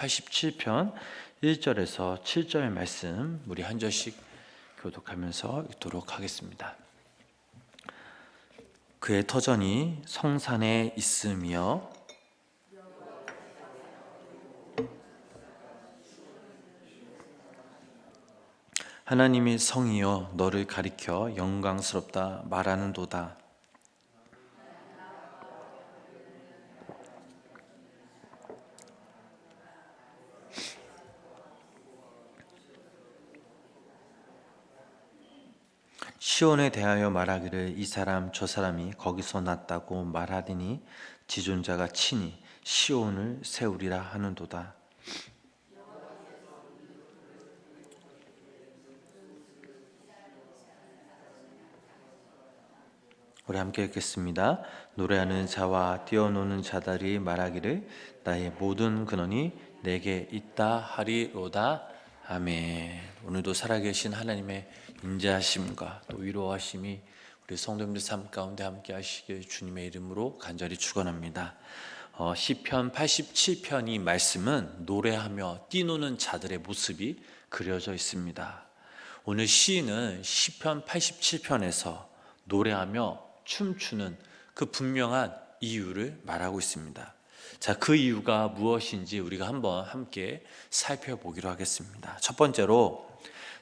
87편 1절에서 7절의 말씀 우리 한 절씩 교독하면서 읽도록 하겠습니다. 그의 터전이 성산에 있으며 하나님이 성이여 너를 가리켜 영광스럽다 말하는도다. 시온에 대하여 말하기를 이 사람 저 사람이 거기서 났다고 말하리니 지존자가 친히 시온을 세우리라 하는도다. 우리 함께 읽겠습니다. 노래하는 자와 뛰어노는 자들이 말하기를 나의 모든 근원이 내게 있다 하리로다. 아멘. 오늘도 살아계신 하나님의 인자하심과 또 위로하심이 우리 성도님들 삶 가운데 함께 하시길 주님의 이름으로 간절히 축원합니다. 시편 87편 이 말씀은 노래하며 뛰노는 자들의 모습이 그려져 있습니다. 오늘 시인은 시편 87편에서 노래하며 춤추는 그 분명한 이유를 말하고 있습니다. 자, 그 이유가 무엇인지 우리가 한번 함께 살펴보기로 하겠습니다. 첫 번째로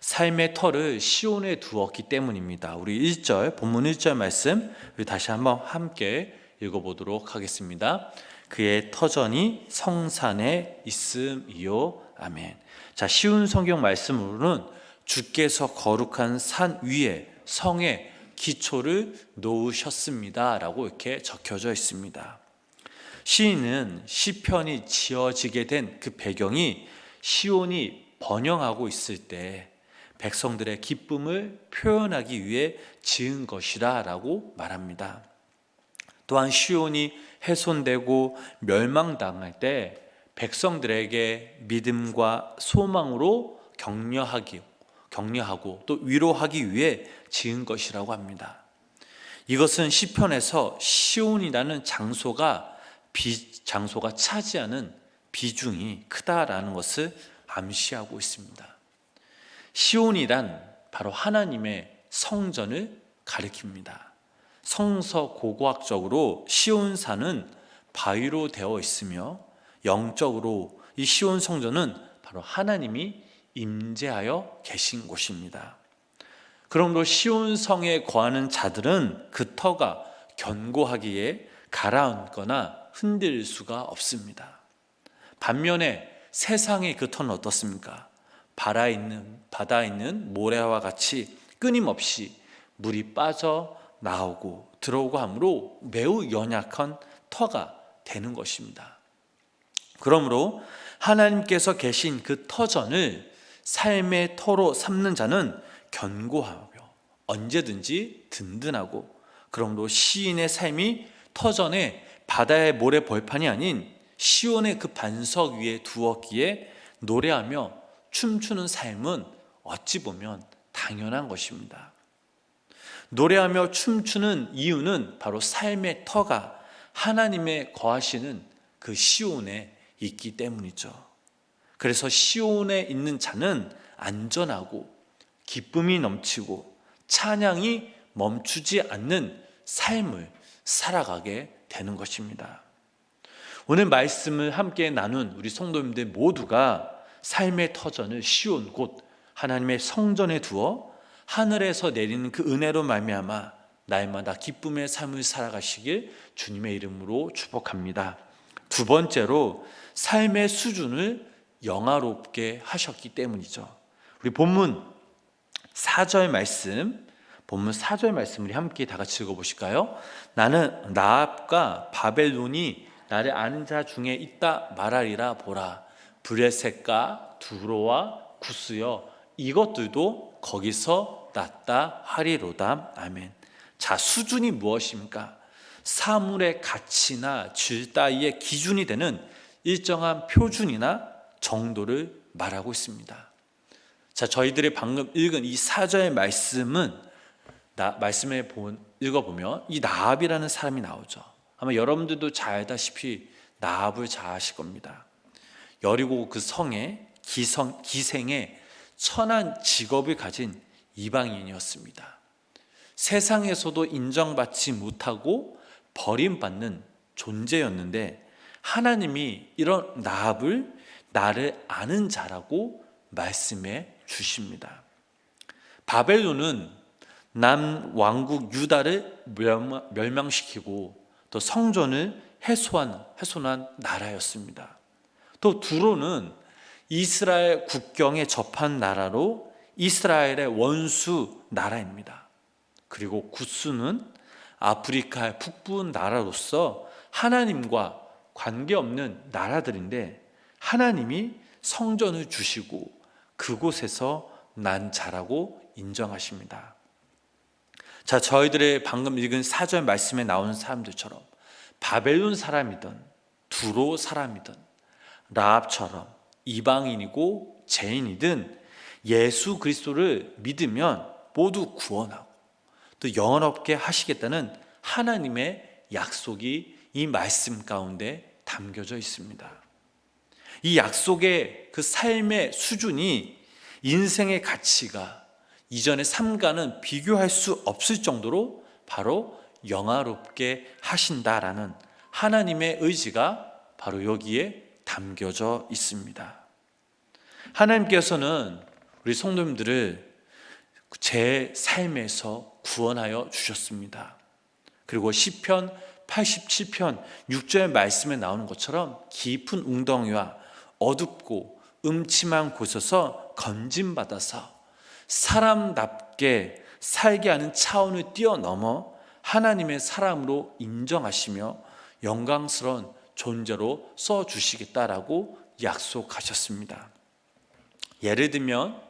삶의 터를 시온에 두었기 때문입니다. 우리 1절, 본문 1절 말씀 우리 다시 한번 함께 읽어보도록 하겠습니다. 그의 터전이 성산에 있음이요. 아멘. 자, 쉬운 성경 말씀으로는 주께서 거룩한 산 위에 성에 기초를 놓으셨습니다 라고 이렇게 적혀져 있습니다. 시인은 시편이 지어지게 된 그 배경이 시온이 번영하고 있을 때 백성들의 기쁨을 표현하기 위해 지은 것이라 라고 말합니다. 또한 시온이 훼손되고 멸망당할 때 백성들에게 믿음과 소망으로 격려하고 또 위로하기 위해 지은 것이라고 합니다. 이것은 시편에서 시온이라는 장소가 차지하는 비중이 크다라는 것을 암시하고 있습니다. 시온이란 바로 하나님의 성전을 가리킵니다. 성서 고고학적으로 시온산은 바위로 되어 있으며 영적으로 이 시온 성전은 바로 하나님이 임재하여 계신 곳입니다. 그러므로 시온 성에 거하는 자들은 그 터가 견고하기에 가라앉거나 흔들릴 수가 없습니다. 반면에 세상의 그 터는 어떻습니까? 바다에 있는 모래와 같이 끊임없이 물이 빠져나오고 들어오고 하므로 매우 연약한 터가 되는 것입니다. 그러므로 하나님께서 계신 그 터전을 삶의 터로 삼는 자는 견고하며 언제든지 든든하고, 그러므로 시인의 삶이 터전에 바다의 모래 벌판이 아닌 시온의 그 반석 위에 두었기에 노래하며 춤추는 삶은 어찌 보면 당연한 것입니다. 노래하며 춤추는 이유는 바로 삶의 터가 하나님의 거하시는 그 시온에 있기 때문이죠. 그래서 시온에 있는 자는 안전하고 기쁨이 넘치고 찬양이 멈추지 않는 삶을 살아가게 되는 것입니다. 오늘 말씀을 함께 나눈 우리 성도님들 모두가 삶의 터전을 시온 곧 하나님의 성전에 두어 하늘에서 내리는 그 은혜로 말미암아 날마다 기쁨의 삶을 살아가시길 주님의 이름으로 축복합니다. 두 번째로 삶의 수준을 영화롭게 하셨기 때문이죠. 우리 본문 4절 말씀 우리 함께 다 같이 읽어보실까요? 나는 나압과 바벨론이 나를 아는 자 중에 있다 말하리라. 보라, 브레셋과 두로와 구스여 이것들도 거기서 났다 하리로다. 아멘. 자, 수준이 무엇입니까? 사물의 가치나 질 따위의 기준이 되는 일정한 표준이나 정도를 말하고 있습니다. 자, 저희들이 방금 읽은 이 4절의 말씀을 읽어보면 이 나압이라는 사람이 나오죠. 아마 여러분들도 잘 알다시피 나압을 잘 아실 겁니다. 여리고 그 성에 기생의 천한 직업을 가진 이방인이었습니다. 세상에서도 인정받지 못하고 버림받는 존재였는데 하나님이 이런 라합을 나를 아는 자라고 말씀해 주십니다. 바벨론은 남왕국 유다를 멸망시키고 또 성전을 훼손한 나라였습니다. 또 두로는 이스라엘 국경에 접한 나라로 이스라엘의 원수 나라입니다. 그리고 구스는 아프리카의 북부 나라로서 하나님과 관계없는 나라들인데 하나님이 성전을 주시고 그곳에서 난 자라고 인정하십니다. 자, 저희들의 방금 읽은 4절 말씀에 나오는 사람들처럼 바벨론 사람이든 두로 사람이든 라합처럼 이방인이고 죄인이든 예수 그리스도를 믿으면 모두 구원하고 또 영원롭게 하시겠다는 하나님의 약속이 이 말씀 가운데 담겨져 있습니다. 이 약속의 그 삶의 수준이 인생의 가치가 이전의 삶과는 비교할 수 없을 정도로 바로 영화롭게 하신다라는 하나님의 의지가 바로 여기에 담겨져 있습니다. 하나님께서는 우리 성도님들을 제 삶에서 구원하여 주셨습니다. 그리고 시편 87편 6절 말씀에 나오는 것처럼 깊은 웅덩이와 어둡고 음침한 곳에서 건짐받아서 사람답게 살게 하는 차원을 뛰어넘어 하나님의 사람으로 인정하시며 영광스러운 존재로 써주시겠다라고 약속하셨습니다. 예를 들면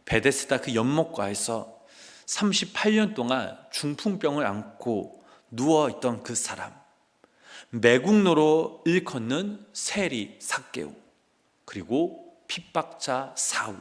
베데스다 그 연못가에서 38년 동안 중풍병을 안고 누워있던 그 사람, 매국노로 일컫는 세리 삭개오, 그리고 핍박자 사울,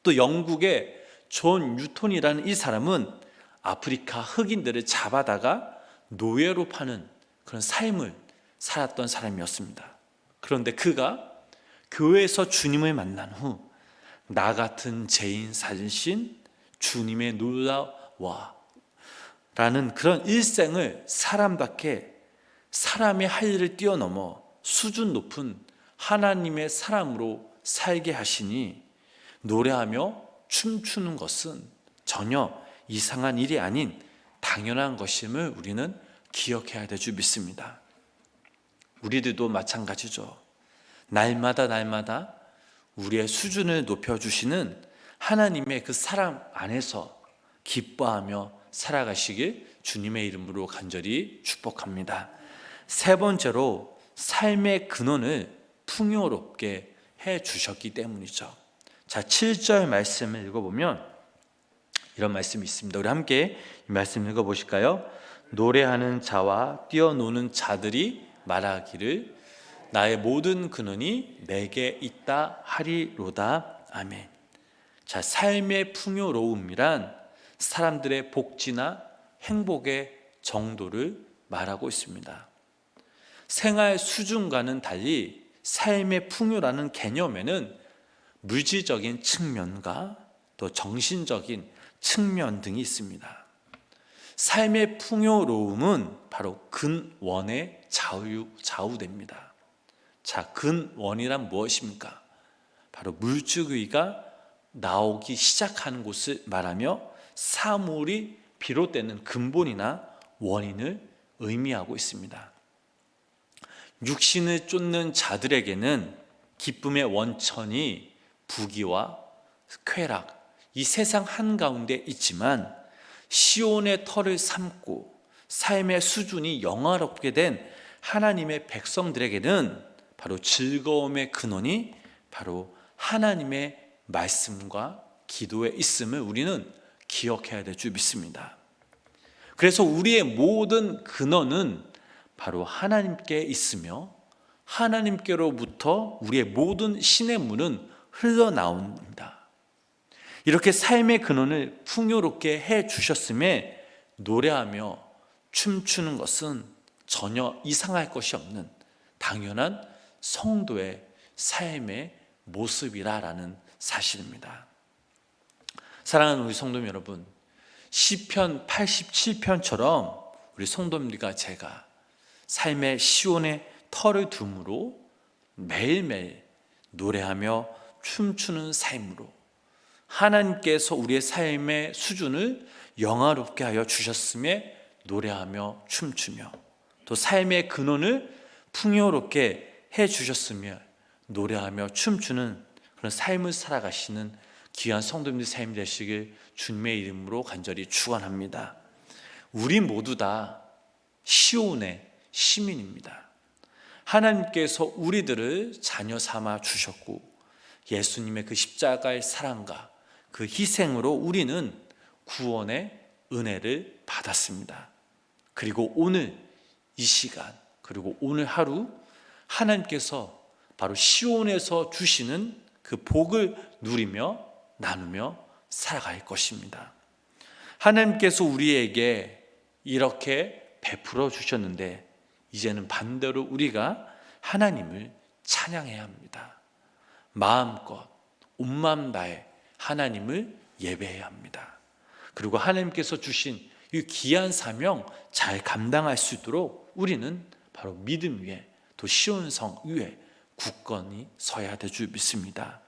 또 영국의 존 뉴턴이라는 이 사람은 아프리카 흑인들을 잡아다가 노예로 파는 그런 삶을 살았던 사람이었습니다. 그런데 그가 교회에서 주님을 만난 후 나 같은 죄인 살리신 주님의 놀라와 라는 그런 일생을 사람답게 사람의 할 일을 뛰어넘어 수준 높은 하나님의 사람으로 살게 하시니 노래하며 춤추는 것은 전혀 이상한 일이 아닌 당연한 것임을 우리는 기억해야 될 줄 믿습니다. 우리들도 마찬가지죠. 날마다 우리의 수준을 높여주시는 하나님의 그 사랑 안에서 기뻐하며 살아가시길 주님의 이름으로 간절히 축복합니다. 세 번째로 삶의 근원을 풍요롭게 해주셨기 때문이죠. 자, 7절 말씀을 읽어보면 이런 말씀이 있습니다. 우리 함께 이 말씀 읽어보실까요? 노래하는 자와 뛰어노는 자들이 말하기를 나의 모든 근원이 내게 있다 하리로다. 아멘. 자, 삶의 풍요로움이란 사람들의 복지나 행복의 정도를 말하고 있습니다. 생활 수준과는 달리 삶의 풍요라는 개념에는 물질적인 측면과 또 정신적인 측면 등이 있습니다. 삶의 풍요로움은 바로 근원에 좌우됩니다. 자, 근원이란 무엇입니까? 바로 물질주의가 나오기 시작하는 곳을 말하며 사물이 비롯되는 근본이나 원인을 의미하고 있습니다. 육신을 쫓는 자들에게는 기쁨의 원천이 부귀와 쾌락, 이 세상 한가운데 있지만 시온의 털을 삼고 삶의 수준이 영화롭게 된 하나님의 백성들에게는 바로 즐거움의 근원이 바로 하나님의 말씀과 기도에 있음을 우리는 기억해야 될 줄 믿습니다. 그래서 우리의 모든 근원은 바로 하나님께 있으며 하나님께로부터 우리의 모든 신의 문은 흘러나옵니다. 이렇게 삶의 근원을 풍요롭게 해 주셨음에 노래하며 춤추는 것은 전혀 이상할 것이 없는 당연한 성도의 삶의 모습이라는 사실입니다. 사랑하는 우리 성도님 여러분, 시편 87편처럼 우리 성도님들과 제가 삶의 시온의 터를 둠으로 매일매일 노래하며 춤추는 삶으로 하나님께서 우리의 삶의 수준을 영화롭게 하여 주셨음에 노래하며 춤추며, 또 삶의 근원을 풍요롭게 해 주셨으며 노래하며 춤추는 그런 삶을 살아가시는 귀한 성도님들 삶이 되시길 주님의 이름으로 간절히 축원합니다. 우리 모두 다 시온의 시민입니다. 하나님께서 우리들을 자녀 삼아 주셨고, 예수님의 그 십자가의 사랑과 그 희생으로 우리는 구원의 은혜를 받았습니다. 그리고 오늘 이 시간, 그리고 오늘 하루 하나님께서 바로 시온에서 주시는 그 복을 누리며 나누며 살아갈 것입니다. 하나님께서 우리에게 이렇게 베풀어 주셨는데, 이제는 반대로 우리가 하나님을 찬양해야 합니다. 마음껏 온 마음 다해 하나님을 예배해야 합니다. 그리고 하나님께서 주신 이 귀한 사명 잘 감당할 수 있도록 우리는 바로 믿음 위에, 또 시온성 위에 굳건히 서야 될 줄 믿습니다.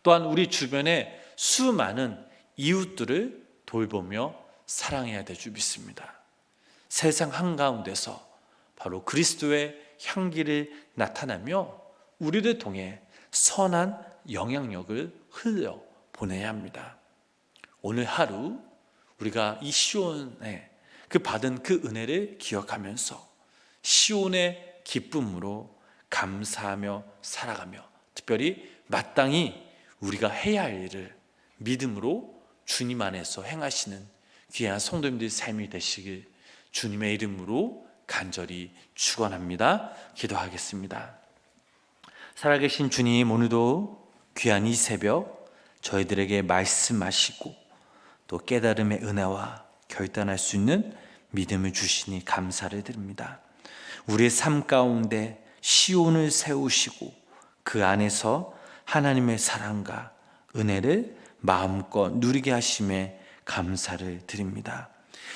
또한 우리 주변에 수많은 이웃들을 돌보며 사랑해야 될 줄 믿습니다. 세상 한가운데서 바로 그리스도의 향기를 나타나며 우리를 통해 선한 영향력을 흘려 보내야 합니다. 오늘 하루 우리가 이 시온에 그 받은 그 은혜를 기억하면서 시온의 기쁨으로 감사하며 살아가며, 특별히 마땅히 우리가 해야 할 일을 믿음으로 주님 안에서 행하시는 귀한 성도님들의 삶이 되시길 주님의 이름으로 간절히 축원합니다. 기도하겠습니다. 살아계신 주님, 오늘도 귀한 이 새벽 저희들에게 말씀하시고 또 깨달음의 은혜와 결단할 수 있는 믿음을 주시니 감사를 드립니다. 우리의 삶 가운데 시온을 세우시고 그 안에서 하나님의 사랑과 은혜를 마음껏 누리게 하심에 감사를 드립니다.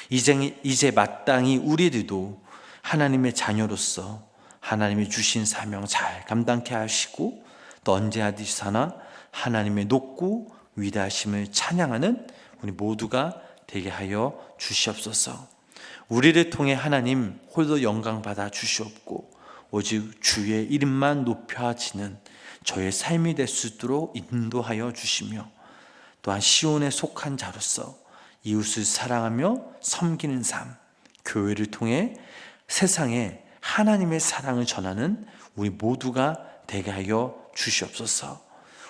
이제 마땅히 우리들도 하나님의 자녀로서 하나님이 주신 사명 잘 감당케 하시고, 또 언제 하듯이나 하나님의 높고 위대하심을 찬양하는 우리 모두가 되게 하여 주시옵소서. 우리를 통해 하나님 홀로 영광 받아 주시옵고, 오직 주의 이름만 높여지는 저의 삶이 될 수 있도록 인도하여 주시며, 또한 시온에 속한 자로서 이웃을 사랑하며 섬기는 삶, 교회를 통해 세상에 하나님의 사랑을 전하는 우리 모두가 되게 하여 주시옵소서.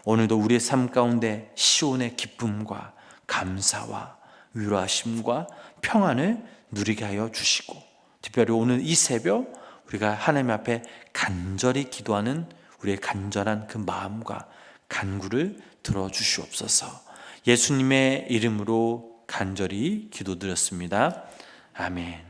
오늘도 우리의 삶 가운데 시온의 기쁨과 감사와 위로하심과 평안을 누리게 하여 주시고, 특별히 오늘 이 새벽 우리가 하나님 앞에 간절히 기도하는 우리의 간절한 그 마음과 간구를 들어주시옵소서. 예수님의 이름으로 간절히 기도드렸습니다. 아멘.